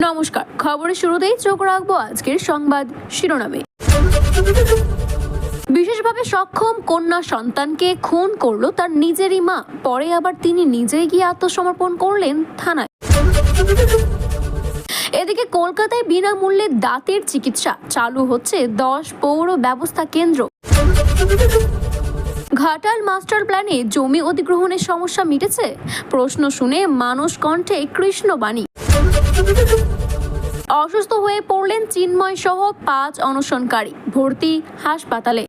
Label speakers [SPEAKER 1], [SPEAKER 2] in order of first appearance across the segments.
[SPEAKER 1] নমস্কার, খবরের শুরুতেই চোখ রাখবো আজকের সংবাদ শিরোনামে। বিশেষভাবে সক্ষম কন্যা সন্তানকে খুন করলো তার নিজেরই মা, পরে আবার তিনি নিজেই গিয়ে আত্মসমর্পণ করলেন থানায়। এদিকে কলকাতায় বিনামূল্যে দাঁতের চিকিৎসা চালু হচ্ছে 10 পৌর ব্যবস্থা কেন্দ্র। ঘাটাল মাস্টার প্ল্যানে জমি অধিগ্রহণের সমস্যা মিটেছে, প্রশ্ন শুনে মানুষ কণ্ঠে কৃষ্ণবাণী। অসুস্থ হয়ে পড়লেন চিন্ময় সহ 5 অনশনকারী, ভর্তি হাসপাতালে।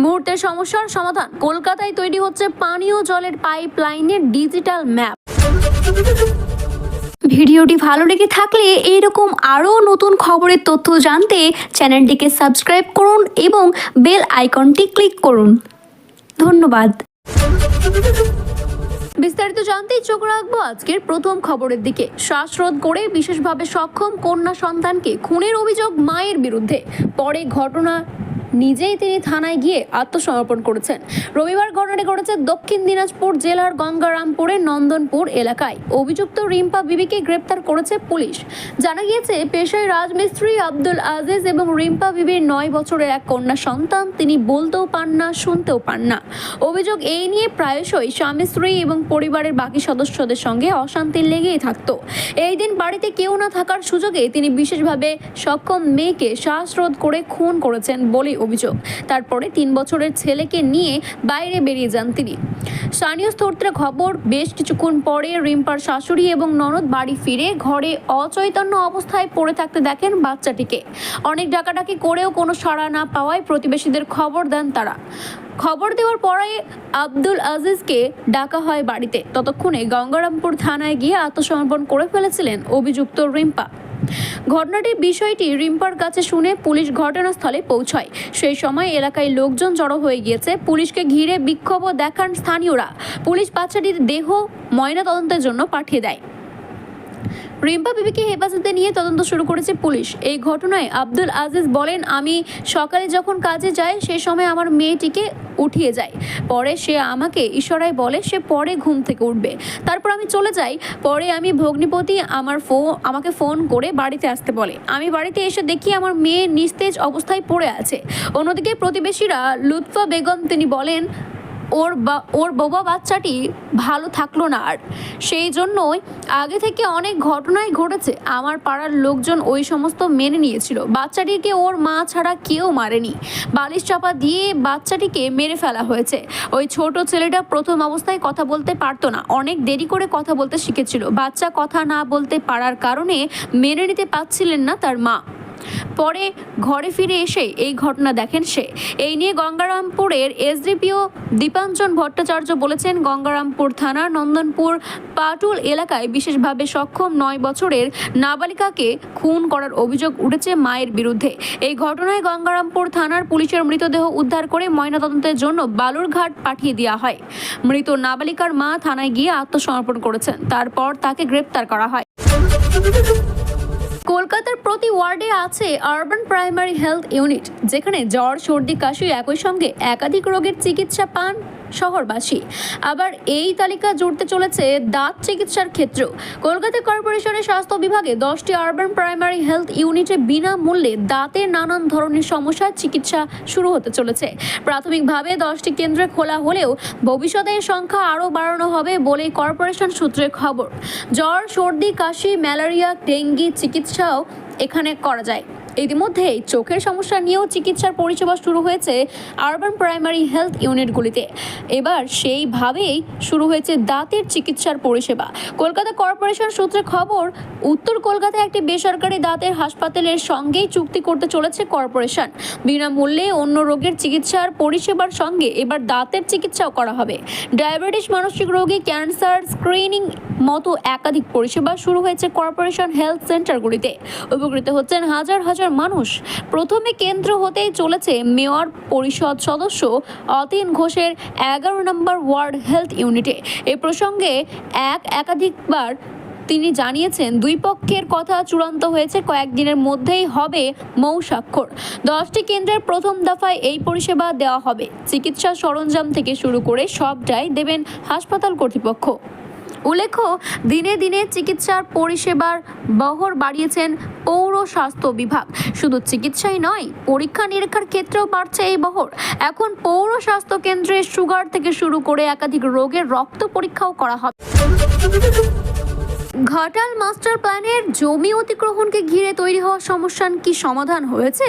[SPEAKER 1] মুহূর্তের সমস্যার সমাধান, কলকাতায় তৈরি হচ্ছে পানীয় জলের পাইপ লাইনের ডিজিটাল ম্যাপ। ভিডিওটি ভালো লেগে থাকলে এইরকম আরও নতুন খবরের তথ্য জানতে চ্যানেলটিকে সাবস্ক্রাইব করুন এবং বেল আইকনটি ক্লিক করুন। ধন্যবাদ। বিস্তারিত জানতেই চোখ রাখবো আজকের প্রথম খবরের দিকে। শ্বাসরোধ করে বিশেষভাবে সক্ষম কন্যা সন্তানকে খুনের অভিযোগ মায়ের বিরুদ্ধে, পরে ঘটনা নিজেই তিনি থানায় গিয়ে আত্মসমর্পণ করেছেন। রবিবার ঘটনাটি ঘটেছে দক্ষিণ দিনাজপুর জেলার গঙ্গারামপুরের নন্দনপুর এলাকায়। অভিযুক্ত রিম্পা বিবিকে গ্রেপ্তার করেছে পুলিশ। জানা গিয়েছে, পেশায় রাজমিস্ত্রি আব্দুল আজিজ এবং রিম্পা বিবির 9 বছরের এক কন্যা সন্তান। তিনি বলতেও পান না, শুনতেও পান না। অভিযোগ এই নিয়ে প্রায়শই স্বামী স্ত্রী এবং পরিবারের বাকি সদস্যদের সঙ্গে অশান্তি লেগেই থাকতো। এই দিন বাড়িতে কেউ না থাকার সুযোগে তিনি বিশেষভাবে সক্ষম মেয়েকে শ্বাসরোধ করে খুন করেছেন বলে অভিযোগ। তারপরে 3 বছরের ছেলেকে নিয়ে বাইরে বেরিয়ে যান তিনি। স্থানীয় সূত্রে খবর, বেশ কিছুক্ষণ পরে রিম্পার শাশুড়ি এবং ননদ বাড়ি ফিরে ঘরে অচৈতন্য অবস্থায় পড়ে থাকতে দেখেন বাচ্চাটিকে। অনেক ডাকাডাকি করেও কোনো সাড়া না পাওয়ায় প্রতিবেশীদের খবর দেন তারা। খবর দেওয়ার পরে আব্দুল আজিজকে ডাকা হয় বাড়িতে। ততক্ষণে গঙ্গারামপুর থানায় গিয়ে আত্মসমর্পণ করে ফেলেছিলেন অভিযুক্ত রিম্পা। ঘটনাটির বিষয়টি রিম্পার কাছে শুনে পুলিশ ঘটনাস্থলে পৌঁছায়। সেই সময় এলাকায় লোকজন জড়ো হয়ে গিয়েছে। পুলিশকে ঘিরে বিক্ষোভও দেখান স্থানীয়রা। পুলিশ বাচ্চাটির দেহ ময়নাতদন্তের জন্য পাঠিয়ে দেয়। রিম্পা বিবিকে হেফাজতে নিয়ে তদন্ত শুরু করেছে পুলিশ। এই ঘটনায় আব্দুল আজিজ বলেন, আমি সকালে যখন কাজে যাই সে সময় আমার মেয়েটিকে উঠিয়ে যায়। পরে সে আমাকে ইশারায় বলে সে পরে ঘুম থেকে উঠবে। তারপর আমি চলে যাই। পরে আমি ভগ্নিপতি আমাকে ফোন করে বাড়িতে আসতে বলে। আমি বাড়িতে এসে দেখি আমার মেয়ে নিস্তেজ অবস্থায় পড়ে আছে। অন্যদিকে প্রতিবেশীরা লুৎফা বেগম, তিনি বলেন ওর বাবা বাচ্চাটি ভালো থাকলো না, আর সেই জন্যই আগে থেকে অনেক ঘটনাই ঘটেছে। আমার পাড়ার লোকজন ওই সমস্ত মেনে নিয়েছিল। বাচ্চাটিকে ওর মা ছাড়া কেউ মারেনি। বালিশ চাপা দিয়ে বাচ্চাটিকে মেরে ফেলা হয়েছে। ওই ছোট ছেলেটা প্রথম অবস্থায় কথা বলতে পারতো না, অনেক দেরি করে কথা বলতে শিখেছিল। বাচ্চা কথা না বলতে পারার কারণে মেনে নিতে পারছিলেন না তার মা। পরে ঘরে ফিরে এসে এই ঘটনা দেখেন সে। এই নিয়ে গঙ্গারামপুরের এসডিপিও দীপাঞ্জন ভট্টাচার্য বলেছেন, গঙ্গারামপুর থানার নন্দনপুর পাটুল এলাকায় বিশেষভাবে সক্ষম 9 বছরের নাবালিকাকে খুন করার অভিযোগ উঠেছে মায়ের বিরুদ্ধে। এই ঘটনায় গঙ্গারামপুর থানার পুলিশের মৃতদেহ উদ্ধার করে ময়নাতদন্তের জন্য বালুরঘাট পাঠিয়ে দেওয়া হয়। মৃত নাবালিকার মা থানায় গিয়ে আত্মসমর্পণ করেছেন। তারপর তাকে গ্রেপ্তার করা হয়। কলকাতার প্রতি ওয়ার্ডে আছে আরবান প্রাইমারি হেলথ ইউনিট, যেখানে জ্বর, সর্দি, কাশি একই সঙ্গে একাধিক রোগের চিকিৎসা পান শহরবাসী। আবার এই তালিকা জুড়তে চলেছে দাঁত চিকিৎসার ক্ষেত্র। কলকাতা কর্পোরেশনের স্বাস্থ্য বিভাগে 10টি আরবান প্রাইমারি হেলথ ইউনিটে বিনামূল্যে দাঁতের নানান ধরনের সমস্যার চিকিৎসা শুরু হতে চলেছে। প্রাথমিকভাবে 10টি কেন্দ্রে খোলা হলেও ভবিষ্যতে এর সংখ্যা আরও বাড়ানো হবে বলে কর্পোরেশন সূত্রে খবর। জ্বর, সর্দি, কাশি, ম্যালেরিয়া, ডেঙ্গি চিকিৎসাও এখানে করা যায়। ইতিমধ্যেই চোখের সমস্যা নিয়েও চিকিৎসার পরিষেবা শুরু হয়েছে আরবান প্রাইমারি হেলথ ইউনিটগুলিতে। এবার সেইভাবেই শুরু হয়েছে দাঁতের চিকিৎসার পরিষেবা। কলকাতা কর্পোরেশন সূত্রে খবর, উত্তর কলকাতায় একটি বেসরকারি দাঁতের হাসপাতালের সঙ্গেই চুক্তি করতে চলেছে কর্পোরেশন। বিনামূল্যে অন্য রোগের চিকিৎসার পরিষেবার সঙ্গে এবার দাঁতের চিকিৎসাও করা হবে। ডায়াবেটিস, মানসিক রোগী, ক্যান্সার স্ক্রিনিং মতো একাধিক পরিষেবা শুরু হয়েছে কর্পোরেশন হেলথ সেন্টারগুলিতে। উপকৃত হচ্ছেন হাজার হাজার মানুষ। প্রথমে কেন্দ্র হতেই চলেছে মেয়র পরিষদ সদস্য অতীন ঘোষের 11 নম্বর ওয়ার্ড হেলথ ইউনিটে। এ প্রসঙ্গে একাধিকবার তিনি জানিয়েছেন, দুই পক্ষের কথা চূড়ান্ত হয়েছে, কয়েকদিনের মধ্যেই হবে মৌ স্বাক্ষর। 10টি কেন্দ্রের প্রথম দফায় এই পরিষেবা দেওয়া হবে। চিকিৎসা সরঞ্জাম থেকে শুরু করে সবটাই দেবেন হাসপাতাল কর্তৃপক্ষ। উল্লেখ্য, দিনে দিনে চিকিৎসার পরিষেবার বহর বাড়িয়েছেন পৌর স্বাস্থ্য বিভাগ। শুধু চিকিৎসাই নয়, পরীক্ষা নিরীক্ষার ক্ষেত্রেও বাড়ছে এই বহর। এখন পৌর স্বাস্থ্য কেন্দ্রে সুগার থেকে শুরু করে একাধিক রোগের রক্ত পরীক্ষাও করা হবে। ঘাটাল মাস্টার প্ল্যানের জমি অধিগ্রহণকে ঘিরে তৈরি হওয়া সমস্যার কি সমাধান হয়েছে?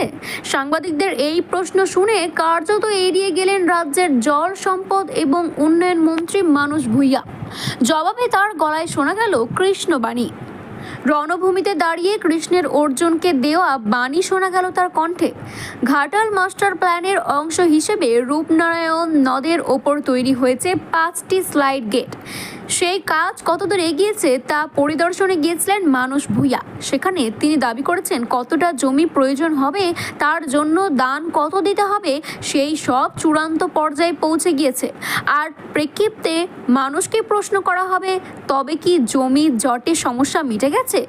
[SPEAKER 1] সাংবাদিকদের এই প্রশ্ন শুনে কার্যত এড়িয়ে গেলেন রাজ্যের জল সম্পদ এবং উন্নয়ন মন্ত্রী মানস ভূঁইয়া। জবাবে তার গলায় শোনা গেল কৃষ্ণবাণী। রণভূমিতে দাঁড়িয়ে কৃষ্ণের অর্জুনকে দেওয়া বাণী শোনা গেল তার কণ্ঠে। ঘাটাল মাস্টার প্ল্যানের অংশ হিসেবে রূপনারায়ণ নদের ওপর তৈরি হয়েছে 5টি স্লাইড গেট। সেই কাজ কতদূর এগিয়েছে তা পরিদর্শনে গিয়েছিলেন মানস ভূঁইয়া। সেখানে তিনি দাবি করেছেন কতটা জমি প্রয়োজন হবে, তার জন্য দান কত দিতে হবে, সেই সব চূড়ান্ত পর্যায়ে পৌঁছে গিয়েছে। আর প্রেক্ষিপ্তে মানুষকে প্রশ্ন করা হবে, তবে কি জমি জটের সমস্যা মিটে গেছে?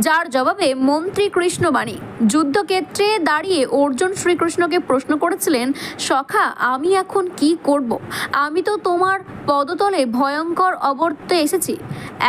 [SPEAKER 1] যার জবাবে মন্ত্রী কৃষ্ণবাণী যুদ্ধক্ষেত্রে দাঁড়িয়ে অর্জুন শ্রীকৃষ্ণকে প্রশ্ন করেছিলেন, সখা আমি এখন কি করব? আমি তো তোমার পদতলে ভয়ঙ্কর অবর্তে এসেছি।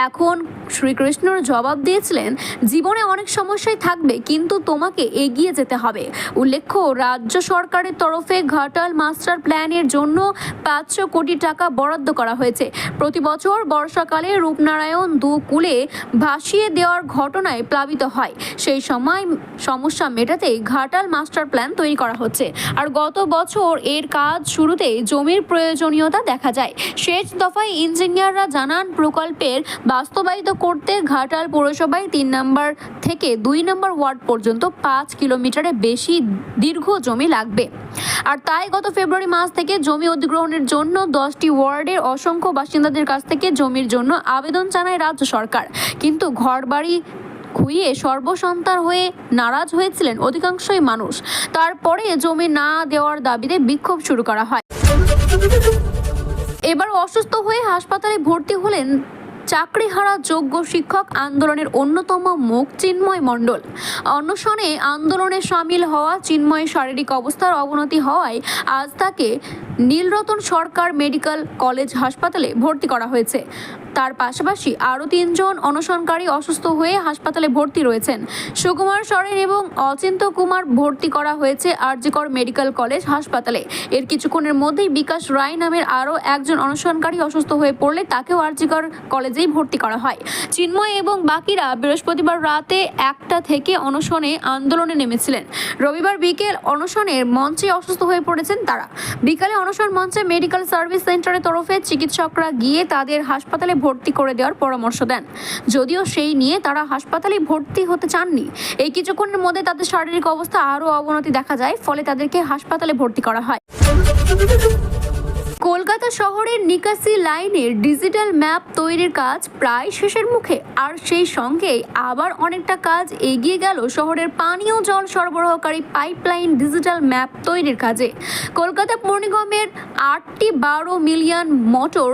[SPEAKER 1] এখন শ্রীকৃষ্ণর জবাব দিয়েছিলেন, জীবনে অনেক সমস্যাই থাকবে, কিন্তু তোমাকে এগিয়ে যেতে হবে। উল্লেখ্য, রাজ্য সরকারের তরফে ঘাটাল মাস্টার প্ল্যানের জন্য 500 কোটি টাকা বরাদ্দ করা হয়েছে। প্রতি বছর বর্ষাকালে রূপনারায়ণ কূলে ভাসিয়ে দেওয়ার ঘটনায় প্লাবিত হয়। সেই সময় সমস্যা মেটাতে ঘাটাল মাস্টার প্ল্যান তৈরি করা হচ্ছে। আর গত বছর এর কাজ শুরুতেই জমির প্রয়োজনীয়তা দেখা যায়। শেষ দফায় ইঞ্জিনিয়াররা জানান, প্রকল্পের বাস্তবায়িত করতে ঘাটাল পৌরসভায় 3 নম্বর থেকে 2 নম্বর ওয়ার্ড পর্যন্ত 5 কিলোমিটারের বেশি দীর্ঘ জমি লাগবে। আর তাই গত ফেব্রুয়ারি মাস থেকে জমি অধিগ্রহণের জন্য 10টি ওয়ার্ডের অসংখ্য বাসিন্দাদের কাছ থেকে জমির জন্য আবেদন জানায় রাজ্য সরকার। কিন্তু ঘরবাড়ি খুইয়ে সর্বসন্তান হয়ে নারাজ হয়েছিলেন অধিকাংশই মানুষ। তারপরে জমি না দেওয়ার দাবিতে বিক্ষোভ শুরু করা হয়। এবার অসুস্থ হয়ে হাসপাতালে ভর্তি হলেন চাকরিহারা যোগ্য শিক্ষক আন্দোলনের অন্যতম মুখ চিন্ময় মণ্ডল। অনশনে আন্দোলনে সামিল হওয়া চিন্ময়ের শারীরিক অবস্থার অবনতি হওয়ায় আজ তাকে নীলরতন সরকার মেডিকেল কলেজ হাসপাতালে ভর্তি করা হয়েছে। তার পাশাপাশি আরও 3 জন অনশনকারী অসুস্থ হয়ে হাসপাতালে ভর্তি রয়েছেন। সুকুমার সরেন এবং অচিন্ত কুমার ভর্তি করা হয়েছে আরজিকর মেডিকেল কলেজ হাসপাতালে। এর কিছুক্ষণের মধ্যেই বিকাশ রায় নামের আরও একজন অনশনকারী অসুস্থ হয়ে পড়লে তাকেও আরজিকর কলেজেই ভর্তি করা হয়। চিন্ময় এবং বাকিরা বৃহস্পতিবার রাতে 1টা থেকে অনশনে আন্দোলনে নেমেছিলেন। রবিবার বিকেল অনশনের মঞ্চে অসুস্থ হয়ে পড়েছেন তারা। বিকালে অনশন মঞ্চে মেডিকেল সার্ভিস সেন্টারের তরফে চিকিৎসকরা গিয়ে তাদের হাসপাতালে ভর্তি করে দেওয়ার পরামর্শ দেন। যদিও সেই নিয়ে তারা হাসপাতালে ভর্তি হতে চাননি। এই কিছুক্ষণের মধ্যে তাদের শারীরিক অবস্থা আরও অবনতি দেখা যায়, ফলে তাদেরকে হাসপাতালে ভর্তি করা হয়। কলকাতা শহরের নিকাশি লাইনের ডিজিটাল ম্যাপ তৈরির কাজ প্রায় শেষের মুখে। আর সেই সঙ্গে আবার অনেকটা কাজ এগিয়ে গেল শহরের পানীয় জল সরবরাহকারী পাইপলাইন ডিজিটাল ম্যাপ তৈরির কাজে। কলকাতা পৌর নিগমের 8টি 12 মিলিয়ন মোটর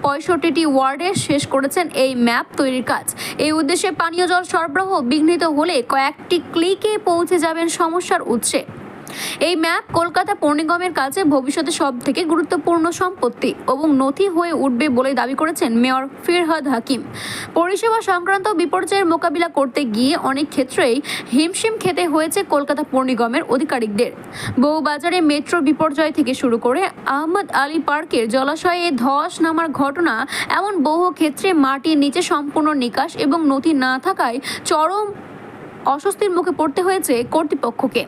[SPEAKER 1] 65টি ওয়ার্ডে শেষ করেছেন এই ম্যাপ তৈরির কাজ। এই উদ্দেশ্যে পানীয় জল সরবরাহ বিঘ্নিত হলে কয়েকটি ক্লিকে পৌঁছে যাবেন সমস্যার উৎসে। এই ম্যাপ কলকাতা পৌর নিগমের কাছে ভবিষ্যতে সবথেকে গুরুত্বপূর্ণ সম্পত্তি এবং নথি হয়ে উঠবে বলে দাবি করেছেন মেয়র ফিরহাদ হাকিম। পরিষেবা সংক্রান্ত বিপর্যয়ের মোকাবিলা করতে গিয়ে অনেক ক্ষেত্রেই হিমশিম খেতে হয়েছে কলকাতা পৌর নিগমের আধিকারিকদের। বউবাজারে মেট্রো বিপর্যয় থেকে শুরু করে আহমদ আলী পার্কের জলাশয়ে ধস নামার ঘটনা, এমন বহু ক্ষেত্রে মাটির নিচে সম্পূর্ণ নিকাশ এবং নথি না থাকায় চরম অস্বস্তির মুখে পড়তে হয়েছে কর্তৃপক্ষকে।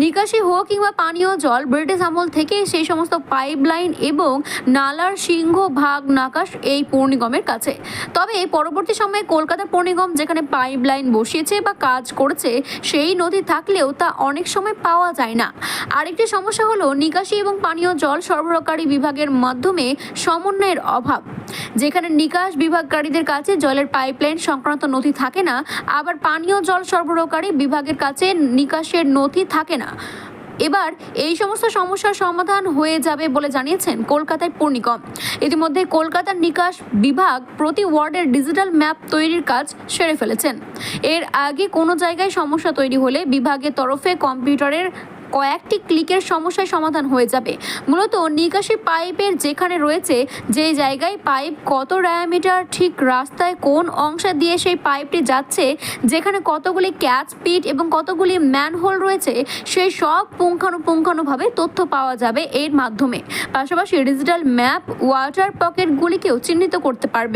[SPEAKER 1] নিকাশি হোক কিংবা পানীয় জল, ব্রিটিশ আমল থেকে সেই সমস্ত পাইপলাইন এবং নালার সিংহভাগ নাকাশ এই পৌর নিগমের কাছে। তবে পরবর্তী সময়ে কলকাতা পৌর নিগম যেখানে পাইপলাইন বসিয়েছে বা কাজ করেছে, সেই নথি থাকলেও তা অনেক সময় পাওয়া যায় না। আরেকটি সমস্যা হলো নিকাশি এবং পানীয় জল সরবরাহকারী বিভাগের মাধ্যমে সমন্বয়ের অভাব। যেখানে নিকাশ বিভাগকারীদের কাছে জলের পাইপলাইন সংক্রান্ত নথি থাকে না, আবার পানীয় জল সরবরাহকারী বিভাগের কাছে নিকাশের নথি থাকে না। এবার এই সমস্ত সমস্যার সমাধান হয়ে যাবে বলে জানিয়েছেন কলকাতায় পৌর নিগম। ইতিমধ্যে কলকাতার নিকাশ বিভাগ প্রতি ওয়ার্ডের ডিজিটাল ম্যাপ তৈরির কাজ সেরে ফেলেছেন। এর আগে কোনো জায়গায় সমস্যা তৈরি হলে বিভাগের তরফে কম্পিউটারের কয়েকটি ক্লিকের সমস্যায় সমাধান হয়ে যাবে। মূলত নিকাশি পাইপের যেখানে রয়েছে যে জায়গায় পাইপ কত ডায়ামিটার, ঠিক রাস্তায় কোন অংশে দিয়ে সেই পাইপটি যাচ্ছে, যেখানে কতগুলি ক্যাচ পিট এবং কতগুলি ম্যানহোল রয়েছে, সেই সব পুঙ্খানুপুঙ্খানুভাবে তথ্য পাওয়া যাবে এর মাধ্যমে। পাশাপাশি ডিজিটাল ম্যাপ ওয়াটার পকেটগুলিকেও চিহ্নিত করতে পারবে।